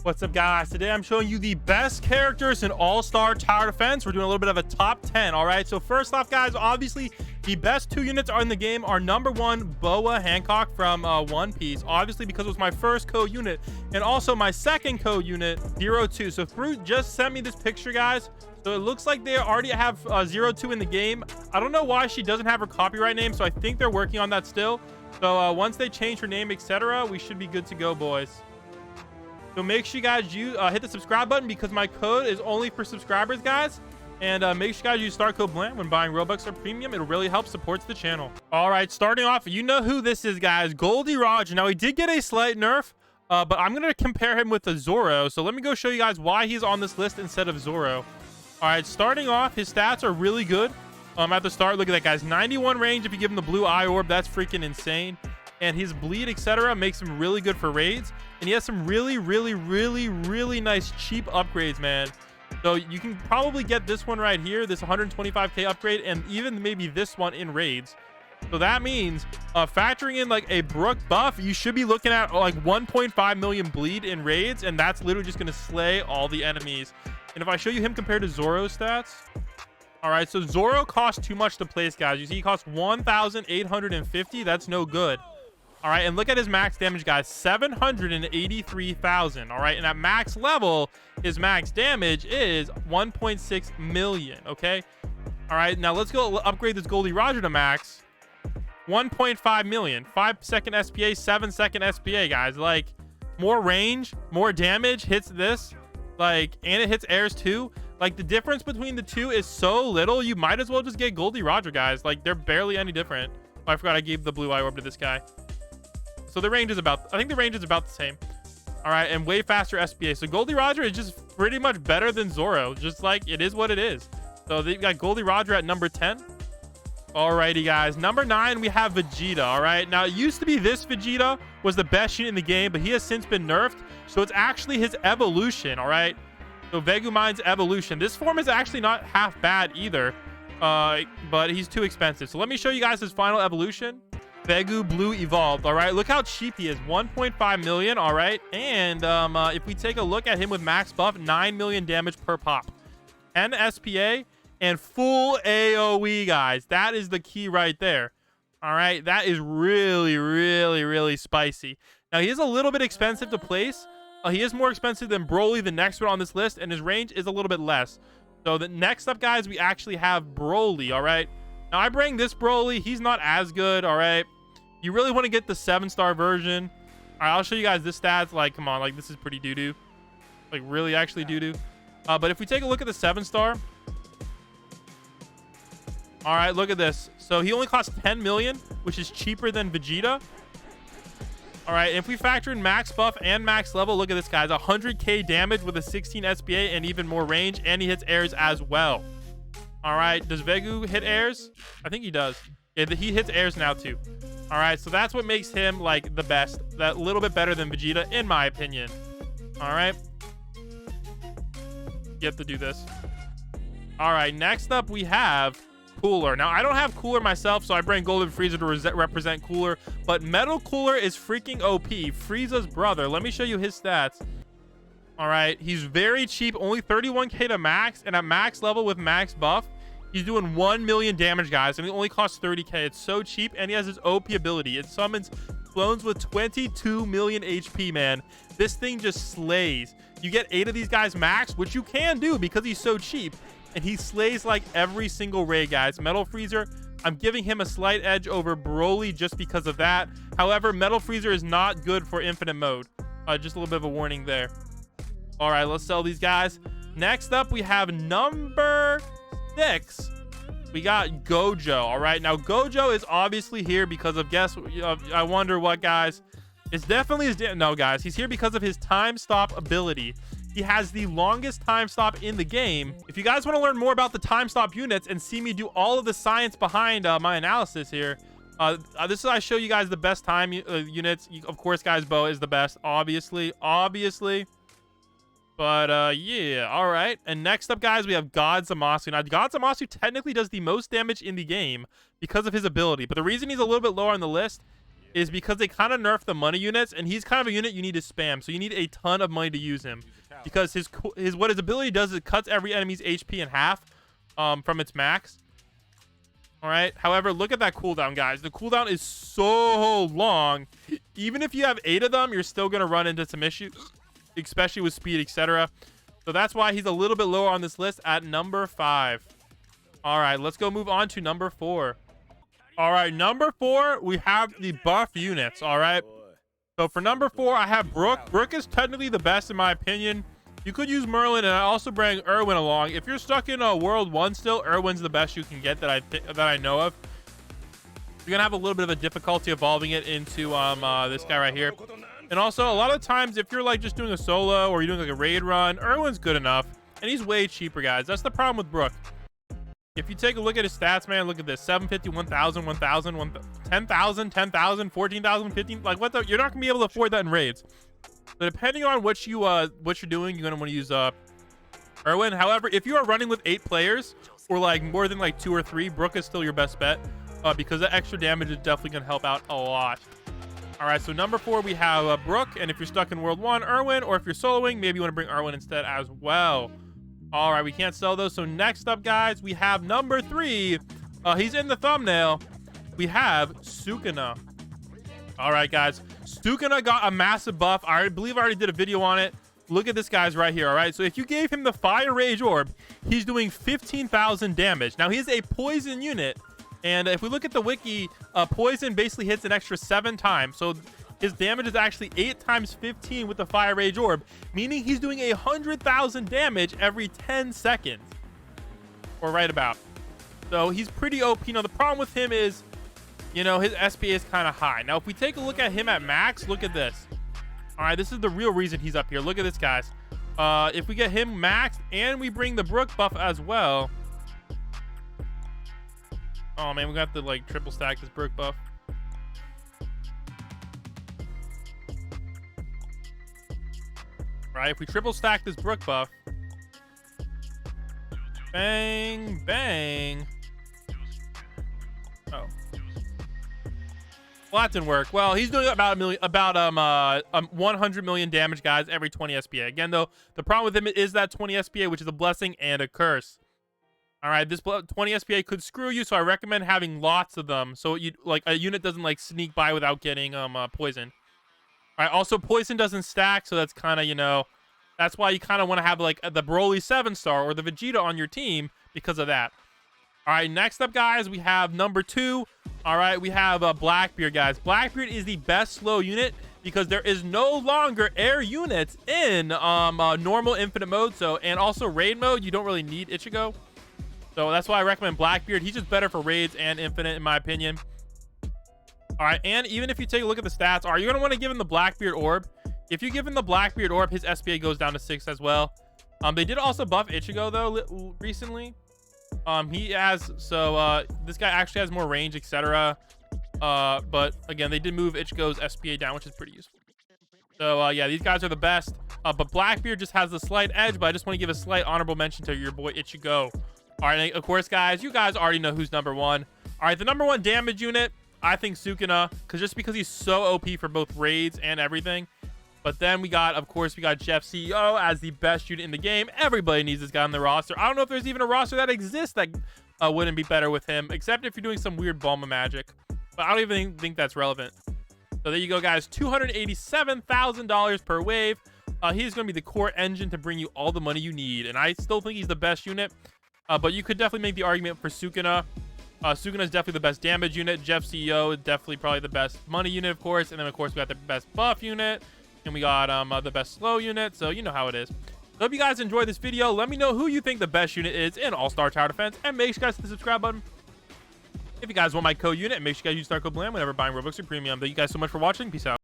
What's up, guys? Today I'm showing you the best characters in all-star tower defense. We're doing a little bit of a top 10. All right, so first off, guys, obviously the best two units are in the game are number one, Boa Hancock from One Piece, obviously because it was my first co-unit, and also my second co-unit, 02. So Fruit just sent me this picture, guys. So it looks like they already have 02 in the game. I don't know why she doesn't have her copyright name, so I think they're working on that still. So once they change her name, etc., we should be good to go, boys. So make sure you guys hit the subscribe button because my code is only for subscribers, guys. And make sure you guys use star code BLAM when buying Robux or Premium. It'll really help supports the channel. All right, starting off, you know who this is, guys. Goldie Roger. Now, he did get a slight nerf, but I'm going to compare him with a Zoro. So let me go show you guys why he's on this list instead of Zoro. All right, starting off, his stats are really good. At the start, look at that, guys. 91 range if you give him the blue eye orb. That's freaking insane. And his bleed, etc., makes him really good for raids. And he has some really nice cheap upgrades, man. So you can probably get this one right here, this 125k upgrade, and even maybe this one in raids. So that means factoring in like a Brook buff, you should be looking at like 1.5 million bleed in raids, and that's literally just going to slay all the enemies. And if I show you him compared to Zoro's stats, all right, so Zoro costs too much to place, guys. You see he costs 1,850. That's no good. All right, and look at his max damage, guys. 783,000. All right, and at max level, his max damage is 1.6 million. Okay. All right, now let's go upgrade this Goldie Roger to max. 1.5 million. 5-second SPA, 7-second SPA, guys. Like, more range, more damage hits this. Like, and it hits airs too. Like, the difference between the two is so little, you might as well just get Goldie Roger, guys. Like, they're barely any different. Oh, I forgot I gave the blue eye orb to this guy. So the range is about, I think the range is about the same. All right, and way faster SPA. So Goldie Roger is just pretty much better than Zoro. Just like, it is what it is. So they've got Goldie Roger at number 10. Alrighty, guys. Number 9, we have Vegeta. All right, now it used to be this Vegeta was the best unit in the game, but he has since been nerfed. So it's actually his evolution. All right, so Vegumine's evolution. This form is actually not half bad either, but he's too expensive. So let me show you guys his final evolution. Vegu Blue Evolved. All right, look how cheap he is. 1.5 million. All right, and if we take a look at him with max buff, 9 million damage per pop, 10 SPA, and full AoE, guys. That is the key right there. All right, that is really spicy. Now, he is a little bit expensive to place. He is more expensive than Broly, the next one on this list, and his range is a little bit less. So the next up, guys, we actually have Broly. All right, now I bring this Broly. He's not as good. All right, you really want to get the 7-star version. All right, I'll show you guys this stats. Like, come on, like, this is pretty doo-doo. Like, really actually doo-doo. But if we take a look at the 7-star, all right, look at this. So he only costs 10 million, which is cheaper than Vegeta. All right, if we factor in max buff and max level, look at this, guys. 100k damage with a 16 SPA and even more range, and he hits airs as well. All right, does Vegu hit airs? I think he does. Yeah, he hits airs now too. All right, so that's what makes him like the best. That little bit better than Vegeta, in my opinion. All right, you have to do this. All right, next up we have Cooler. Now, I don't have Cooler myself, so I bring Golden Frieza to represent Cooler, but Metal Cooler is freaking OP. Frieza's brother. Let me show you his stats. All right, he's very cheap, only 31k to max, and at max level with max buff, he's doing 1 million damage, guys, and it only costs 30k. It's so cheap, and he has his OP ability. It summons clones with 22 million HP, man. This thing just slays. You get 8 of these guys max, which you can do because he's so cheap, and he slays like every single raid, guys. Metal Freezer, I'm giving him a slight edge over Broly just because of that. However, Metal Freezer is not good for infinite mode. Just a little bit of a warning there. All right, let's sell these guys. Next up, we have number 6. We got Gojo. All right, now Gojo is obviously here because of, I wonder what, guys. It's definitely his, no, guys, he's here because of his time stop ability. He has the longest time stop in the game. If you guys want to learn more about the time stop units and see me do all of the science behind my analysis here, this is I show you guys the best time units. Of course, guys, Boa is the best, obviously. But yeah, all right. And next up, guys, we have God Zamasu. Now, God Zamasu technically does the most damage in the game because of his ability. But the reason he's a little bit lower on the list is because they kind of nerfed the money units, and he's kind of a unit you need to spam. So you need a ton of money to use him, because his what his ability does is it cuts every enemy's HP in half from its max. All right. However, look at that cooldown, guys. The cooldown is so long. Even if you have 8 of them, you're still going to run into some issues, especially with speed, etc. So that's why he's a little bit lower on this list at number 5. All right, let's go move on to number 4. All right, number 4, we have the buff units. All right. So for number 4, I have Brook. Brook is technically the best in my opinion. You could use Merlin, and I also bring Irwin along. If you're stuck in World 1 still, Irwin's the best you can get that I know of. You're gonna have a little bit of a difficulty evolving it into this guy right here. And also, a lot of times, if you're like just doing a solo or you're doing like a raid run, Irwin's good enough, and he's way cheaper, guys. That's the problem with Brook. If you take a look at his stats, man, look at this: 750, 1,000, 1,000, 10,000, 10,000, 14,000, 15. Like what the? You're not gonna be able to afford that in raids. So depending on what you're doing, you're gonna want to use Irwin. However, if you are running with 8 players or like more than like 2 or 3, Brook is still your best bet because that extra damage is definitely gonna help out a lot. All right, so number 4 we have Brook, and if you're stuck in World 1, Irwin, or if you're soloing, maybe you want to bring Irwin instead as well. All right, we can't sell those. So next up, guys, we have number 3. He's in the thumbnail. We have Sukuna. All right, guys. Sukuna got a massive buff. I believe I already did a video on it. Look at this guy's right here. All right, so if you gave him the Fire Rage Orb, he's doing 15,000 damage. Now, he's a poison unit, and if we look at the wiki, poison basically hits an extra 7 times. So his damage is actually 8 times 15 with the Fire Rage Orb, meaning he's doing 100,000 damage every 10 seconds, or right about. So he's pretty OP. Now, the problem with him is, you know, his SP is kind of high. Now, if we take a look at him at max, look at this. All right, this is the real reason he's up here. Look at this, guys. If we get him maxed and we bring the Brook buff as well. Oh, man, we're going to have to, like, triple stack this Brook buff. All right, if we triple stack this Brook buff. Bang, bang. Oh. Well, that didn't work. Well, he's doing about 100 million damage, guys, every 20 SPA. Again, though, the problem with him is that 20 SPA, which is a blessing and a curse. All right, this 20 SPA could screw you, so I recommend having lots of them, so you like a unit doesn't like sneak by without getting poison. All right, also poison doesn't stack, so that's kind of, you know, that's why you kind of want to have like the Broly 7-star or the Vegeta on your team because of that. All right, next up, guys, we have number 2. All right, we have Blackbeard, guys. Blackbeard is the best slow unit because there is no longer air units in normal infinite mode. So, and also raid mode, you don't really need Ichigo. So that's why I recommend Blackbeard. He's just better for raids and infinite, in my opinion. All right, and even if you take a look at the stats, are you going to want to give him the Blackbeard Orb? If you give him the Blackbeard Orb, his SPA goes down to 6 as well. They did also buff Ichigo, though, recently. He has, so this guy actually has more range, etc. But again, they did move Ichigo's SPA down, which is pretty useful. So yeah, these guys are the best. But Blackbeard just has the slight edge, but I just want to give a slight honorable mention to your boy Ichigo. All right, of course, guys, you guys already know who's number 1. All right, the number 1 damage unit, I think Sukuna, because he's so OP for both raids and everything. But then we got, of course, we got Jeff CEO as the best unit in the game. Everybody needs this guy on the roster. I don't know if there's even a roster that exists that wouldn't be better with him, except if you're doing some weird Bulma magic. But I don't even think that's relevant. So there you go, guys. $287,000 per wave. He's going to be the core engine to bring you all the money you need. And I still think he's the best unit. But you could definitely make the argument for Sukuna. Sukuna is definitely the best damage unit. Jeff CEO is definitely probably the best money unit, of course. And then, of course, we got the best buff unit. And we got the best slow unit, so you know how it is. Hope you guys enjoyed this video. Let me know who you think the best unit is in All-Star Tower Defense, and make sure you guys hit the subscribe button. If you guys want my code unit, make sure you guys use Star Code BLAM whenever buying Robux or Premium. Thank you guys so much for watching. Peace out.